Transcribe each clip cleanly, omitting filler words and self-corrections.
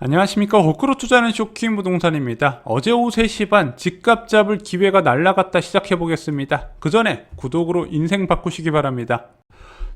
안녕하십니까. 호크로 투자하는 쇼킹 부동산입니다. 어제 오후 3시 반 집값 잡을 기회가 날아갔다 시작해보겠습니다. 그 전에 구독으로 인생 바꾸시기 바랍니다.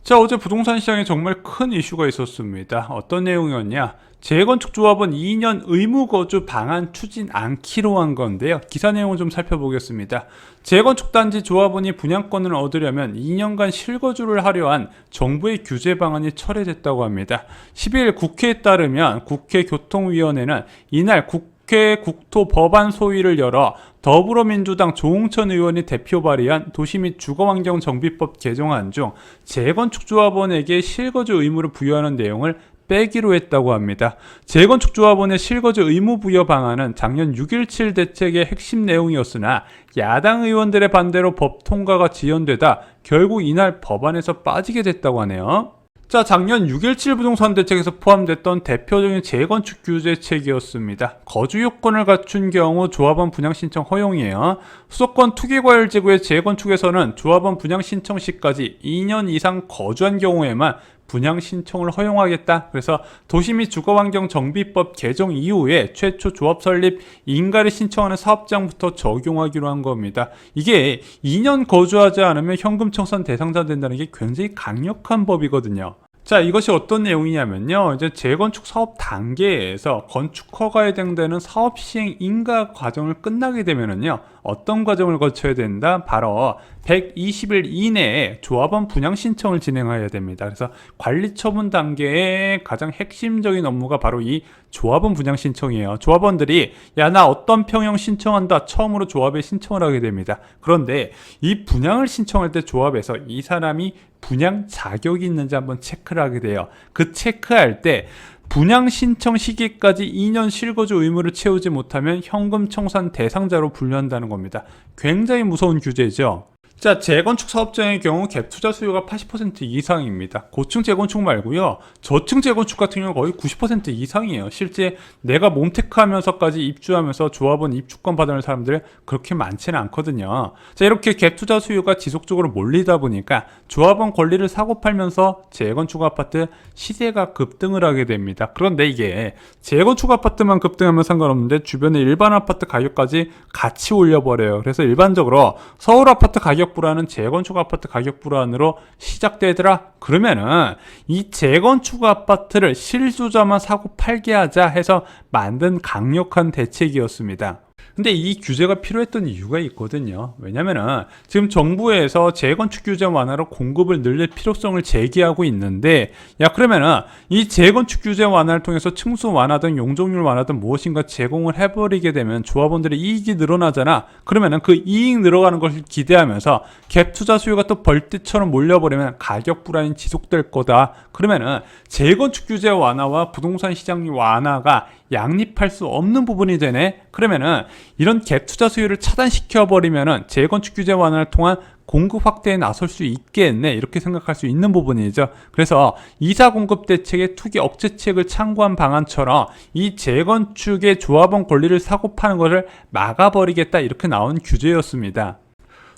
자, 어제 부동산 시장에 정말 큰 이슈가 있었습니다. 어떤 내용이었냐? 재건축조합은 2년 의무거주 방안 추진 않기로 한 건데요. 기사 내용을 좀 살펴보겠습니다. 재건축단지 조합원이 분양권을 얻으려면 2년간 실거주를 하려 한 정부의 규제 방안이 철회됐다고 합니다. 12일 국회에 따르면 국회 교통위원회는 이날 국회 국토법안 소위를 열어 더불어민주당 조홍천 의원이 대표 발의한 도시 및 주거환경정비법 개정안 중 재건축조합원에게 실거주 의무를 부여하는 내용을 빼기로 했다고 합니다. 재건축조합원의 실거주 의무 부여 방안은 작년 6.17 대책의 핵심 내용이었으나 야당 의원들의 반대로 법 통과가 지연되다 결국 이날 법안에서 빠지게 됐다고 하네요. 자, 작년 6.17 부동산 대책에서 포함됐던 대표적인 재건축 규제책이었습니다. 거주 요건을 갖춘 경우 조합원 분양 신청 허용이에요. 수도권 투기과열지구의 재건축에서는 조합원 분양 신청 시까지 2년 이상 거주한 경우에만 분양 신청을 허용하겠다. 그래서 도시 및 주거환경정비법 개정 이후에 최초 조합 설립 인가를 신청하는 사업장부터 적용하기로 한 겁니다. 이게 2년 거주하지 않으면 현금 청산 대상자 된다는 게 굉장히 강력한 법이거든요. 자, 이것이 어떤 내용이냐면요. 이제 재건축 사업 단계에서 건축 허가에 해당되는 사업 시행 인가 과정을 끝나게 되면은요. 어떤 과정을 거쳐야 된다? 바로 120일 이내에 조합원 분양 신청을 진행해야 됩니다. 그래서 관리 처분 단계의 가장 핵심적인 업무가 바로 이 조합원 분양 신청이에요. 조합원들이 야, 나 어떤 평형 신청한다. 처음으로 조합에 신청을 하게 됩니다. 그런데 이 분양을 신청할 때 조합에서 이 사람이 분양 자격이 있는지 한번 체크를 하게 돼요. 그 체크할 때 분양 신청 시기까지 2년 실거주 의무를 채우지 못하면 현금 청산 대상자로 분류한다는 겁니다. 굉장히 무서운 규제죠. 자, 재건축 사업장의 경우 갭 투자 수요가 80% 이상입니다. 고층 재건축 말고요. 저층 재건축 같은 경우 거의 90% 이상이에요. 실제 내가 몸테크하면서까지 입주하면서 조합원 입주권 받는 사람들이 그렇게 많지는 않거든요. 자, 이렇게 갭 투자 수요가 지속적으로 몰리다 보니까 조합원 권리를 사고 팔면서 재건축 아파트 시세가 급등을 하게 됩니다. 그런데 이게 재건축 아파트만 급등하면 상관없는데 주변의 일반 아파트 가격까지 같이 올려버려요. 그래서 일반적으로 서울 아파트 가격 불안은 재건축 아파트 가격 불안으로 시작되더라. 그러면은 이 재건축 아파트를 실수자만 사고 팔게 하자 해서 만든 강력한 대책이었습니다. 근데 이 규제가 필요했던 이유가 있거든요. 왜냐면은 지금 정부에서 재건축 규제 완화로 공급을 늘릴 필요성을 제기하고 있는데, 야, 그러면은 이 재건축 규제 완화를 통해서 층수 완화든 용적률 완화든 무엇인가 제공을 해버리게 되면 조합원들의 이익이 늘어나잖아. 그러면은 그 이익 늘어가는 것을 기대하면서 갭 투자 수요가 또 벌떼처럼 몰려버리면 가격 불안이 지속될 거다. 그러면은 재건축 규제 완화와 부동산 시장 완화가 양립할 수 없는 부분이 되네. 그러면은 이런 갭 투자 수요를 차단시켜 버리면은 재건축 규제 완화를 통한 공급 확대에 나설 수 있겠네, 이렇게 생각할 수 있는 부분이죠. 그래서 이사 공급 대책의 투기 억제책을 참고한 방안처럼 이 재건축의 조합원 권리를 사고 파는 것을 막아버리겠다, 이렇게 나온 규제였습니다.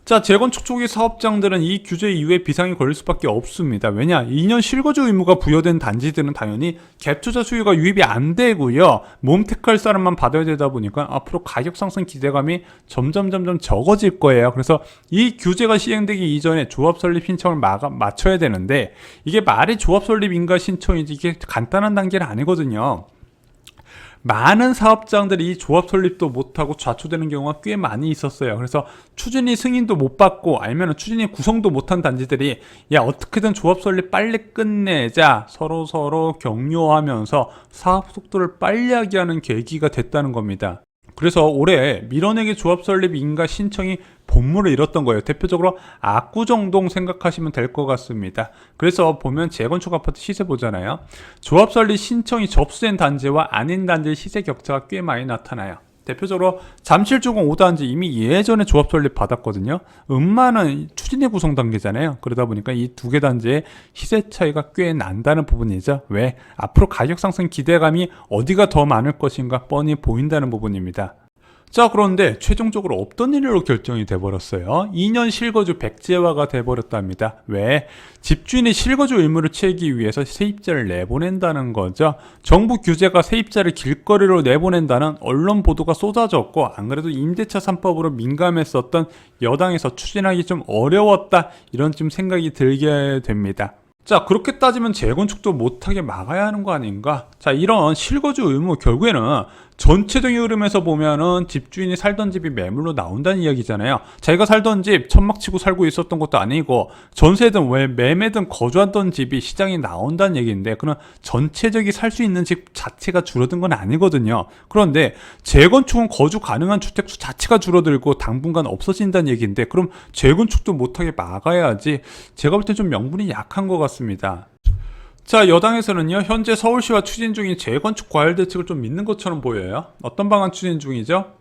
자, 재건축 초기 사업장들은 이 규제 이후에 비상이 걸릴 수밖에 없습니다. 왜냐? 2년 실거주 의무가 부여된 단지들은 당연히 갭 투자 수요가 유입이 안 되고요. 몸테크할 사람만 받아야 되다 보니까 앞으로 가격 상승 기대감이 점점 적어질 거예요. 그래서 이 규제가 시행되기 이전에 조합 설립 신청을 맞춰야 되는데, 이게 말이 조합 설립 인가 신청이지 이게 간단한 단계는 아니거든요. 많은 사업장들이 이 조합 설립도 못하고 좌초되는 경우가 꽤 많이 있었어요. 그래서 추진위 승인도 못 받고 아니면 추진위 구성도 못한 단지들이 야, 어떻게든 조합 설립 빨리 끝내자 서로 격려하면서 사업 속도를 빨리 하게 하는 계기가 됐다는 겁니다. 그래서 올해 밀어내기 조합 설립 인가 신청이 본물을 잃었던 거예요. 대표적으로 압구정동 생각하시면 될 것 같습니다. 그래서 보면 재건축 아파트 시세 보잖아요. 조합 설립 신청이 접수된 단지와 아닌 단지의 시세 격차가 꽤 많이 나타나요. 대표적으로 잠실주공 5단지 이미 예전에 조합 설립 받았거든요. 음마는 추진위 구성 단계잖아요. 그러다 보니까 이 두 개 단지의 시세 차이가 꽤 난다는 부분이죠. 왜? 앞으로 가격 상승 기대감이 어디가 더 많을 것인가 뻔히 보인다는 부분입니다. 자, 그런데 최종적으로 없던 일로 결정이 돼버렸어요. 2년 실거주 백지화가 돼버렸답니다. 왜? 집주인이 실거주 의무를 채우기 위해서 세입자를 내보낸다는 거죠. 정부 규제가 세입자를 길거리로 내보낸다는 언론 보도가 쏟아졌고, 안 그래도 임대차 3법으로 민감했었던 여당에서 추진하기 좀 어려웠다, 이런 좀 생각이 들게 됩니다. 자, 그렇게 따지면 재건축도 못하게 막아야 하는 거 아닌가? 자, 이런 실거주 의무 결국에는 전체적인 흐름에서 보면은 집주인이 살던 집이 매물로 나온다는 이야기잖아요. 자기가 살던 집 천막 치고 살고 있었던 것도 아니고 전세든 왜 매매든 거주하던 집이 시장에 나온다는 얘기인데, 그런 전체적이 살 수 있는 집 자체가 줄어든 건 아니거든요. 그런데 재건축은 거주 가능한 주택수 자체가 줄어들고 당분간 없어진다는 얘기인데, 그럼 재건축도 못하게 막아야지. 제가 볼 때 좀 명분이 약한 것 같습니다. 자, 여당에서는요, 현재 서울시와 추진 중인 재건축 과열 대책을 좀 믿는 것처럼 보여요. 어떤 방안 추진 중이죠?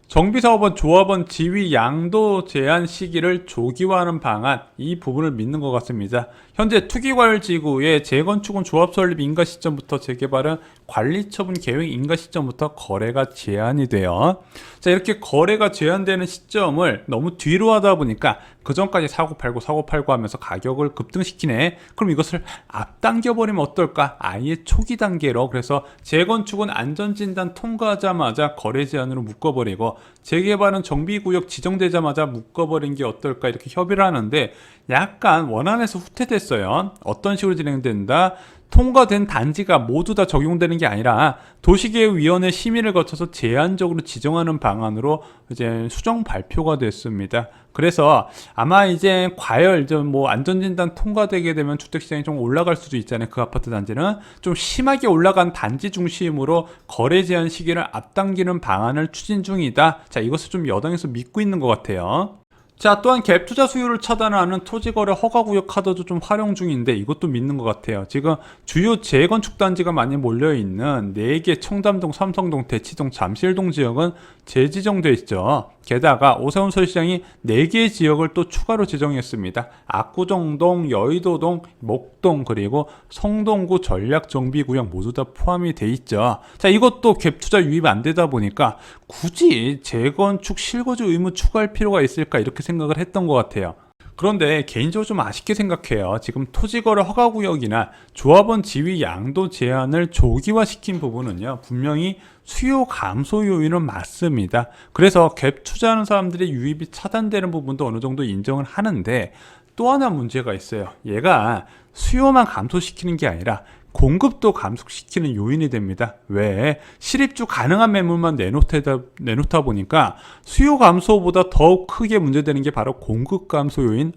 정비사업은 조합원 지위 양도 제한 시기를 조기화하는 방안, 이 부분을 믿는 것 같습니다. 현재 투기과열지구의 재건축은 조합 설립 인가 시점부터 재개발은 관리처분 계획 인가 시점부터 거래가 제한이 돼요. 자, 이렇게 거래가 제한되는 시점을 너무 뒤로 하다 보니까 그 전까지 사고 팔고 하면서 가격을 급등시키네. 그럼 이것을 앞당겨버리면 어떨까? 아예 초기 단계로. 그래서 재건축은 안전진단 통과하자마자 거래 제한으로 묶어버리고, 재개발은 정비구역 지정되자마자 묶어버린 게 어떨까, 이렇게 협의를 하는데 약간 원안에서 후퇴됐어요. 어떤 식으로 진행된다? 통과된 단지가 모두 다 적용되는 게 아니라 도시계획위원회 심의를 거쳐서 제한적으로 지정하는 방안으로 이제 수정 발표가 됐습니다. 그래서 아마 이제 과열, 뭐 안전진단 통과되게 되면 주택시장이 좀 올라갈 수도 있잖아요. 그 아파트 단지는 좀 심하게 올라간 단지 중심으로 거래 제한 시기를 앞당기는 방안을 추진 중이다. 자, 이것을 좀 여당에서 믿고 있는 것 같아요. 자, 또한 갭 투자 수요를 차단하는 토지거래 허가구역 카드도 좀 활용 중인데, 이것도 믿는 것 같아요. 지금 주요 재건축 단지가 많이 몰려있는 4개 청담동, 삼성동, 대치동, 잠실동 지역은 재지정돼 있죠. 게다가 오세훈 서울시장이 4개의 지역을 또 추가로 지정했습니다. 압구정동, 여의도동, 목동, 그리고 성동구 전략정비구역 모두 다 포함이 돼 있죠. 자, 이것도 갭 투자 유입 안 되다 보니까 굳이 재건축 실거주 의무 추가할 필요가 있을까, 이렇게 생각을 했던 것 같아요. 그런데 개인적으로 좀 아쉽게 생각해요. 지금 토지거래 허가구역이나 조합원 지위 양도 제한을 조기화시킨 부분은요, 분명히 수요 감소 요인은 맞습니다. 그래서 갭 투자하는 사람들의 유입이 차단되는 부분도 어느 정도 인정을 하는데, 또 하나 문제가 있어요. 얘가 수요만 감소시키는 게 아니라 공급도 감소시키는 요인이 됩니다. 왜? 실입주 가능한 매물만 내놓다 보니까 수요 감소보다 더욱 크게 문제되는 게 바로 공급 감소 요인.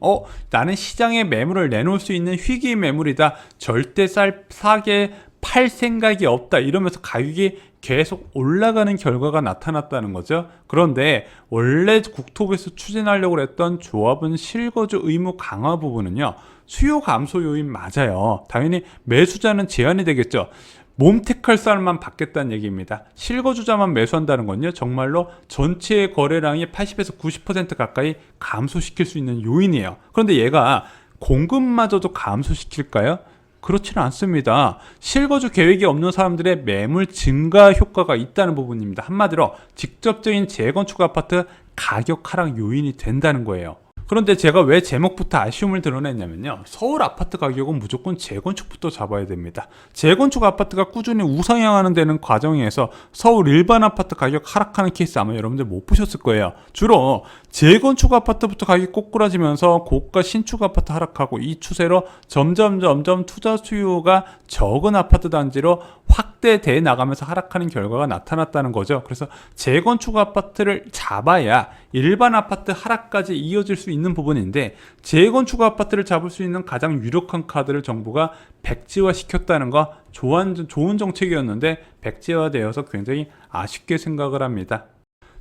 나는 시장에 매물을 내놓을 수 있는 희귀 매물이다. 절대 싸게 팔 생각이 없다. 이러면서 가격이 계속 올라가는 결과가 나타났다는 거죠. 그런데 원래 국토부에서 추진하려고 했던 조합은 실거주 의무 강화 부분은요, 수요 감소 요인 맞아요. 당연히 매수자는 제한이 되겠죠. 몸택할 사람만 받겠다는 얘기입니다. 실거주자만 매수한다는 건요, 정말로 전체 거래량이 80에서 90% 가까이 감소시킬 수 있는 요인이에요. 그런데 얘가 공급마저도 감소시킬까요? 그렇지는 않습니다. 실거주 계획이 없는 사람들의 매물 증가 효과가 있다는 부분입니다. 한마디로 직접적인 재건축 아파트 가격 하락 요인이 된다는 거예요. 그런데 제가 왜 제목부터 아쉬움을 드러냈냐면요, 서울 아파트 가격은 무조건 재건축부터 잡아야 됩니다. 재건축 아파트가 꾸준히 우상향하는 데는 과정에서 서울 일반 아파트 가격 하락하는 케이스 아마 여러분들 못 보셨을 거예요. 주로 재건축 아파트부터 가격이 꼬꾸라지면서 고가 신축 아파트 하락하고, 이 추세로 점점 투자 수요가 적은 아파트 단지로 확대돼 나가면서 하락하는 결과가 나타났다는 거죠. 그래서 재건축 아파트를 잡아야 일반 아파트 하락까지 이어질 수 있는 부분인데, 재건축 아파트를 잡을 수 있는 가장 유력한 카드를 정부가 백지화 시켰다는 거, 좋은 정책이었는데 백지화되어서 굉장히 아쉽게 생각을 합니다.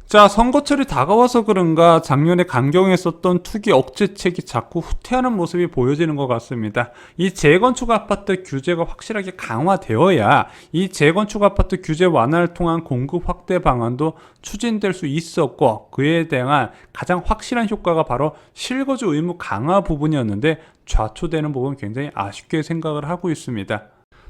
자, 선거철이 다가와서 그런가 작년에 강경했었던 투기 억제책이 자꾸 후퇴하는 모습이 보여지는 것 같습니다. 이 재건축 아파트 규제가 확실하게 강화되어야 이 재건축 아파트 규제 완화를 통한 공급 확대 방안도 추진될 수 있었고, 그에 대한 가장 확실한 효과가 바로 실거주 의무 강화 부분이었는데 좌초되는 부분 굉장히 아쉽게 생각을 하고 있습니다.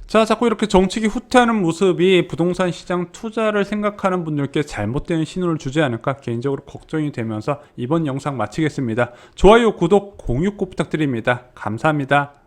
자, 자꾸 이렇게 정책이 후퇴하는 모습이 부동산 시장 투자를 생각하는 분들께 잘못된 신호를 주지 않을까 개인적으로 걱정이 되면서 이번 영상 마치겠습니다. 좋아요, 구독, 공유 꼭 부탁드립니다. 감사합니다.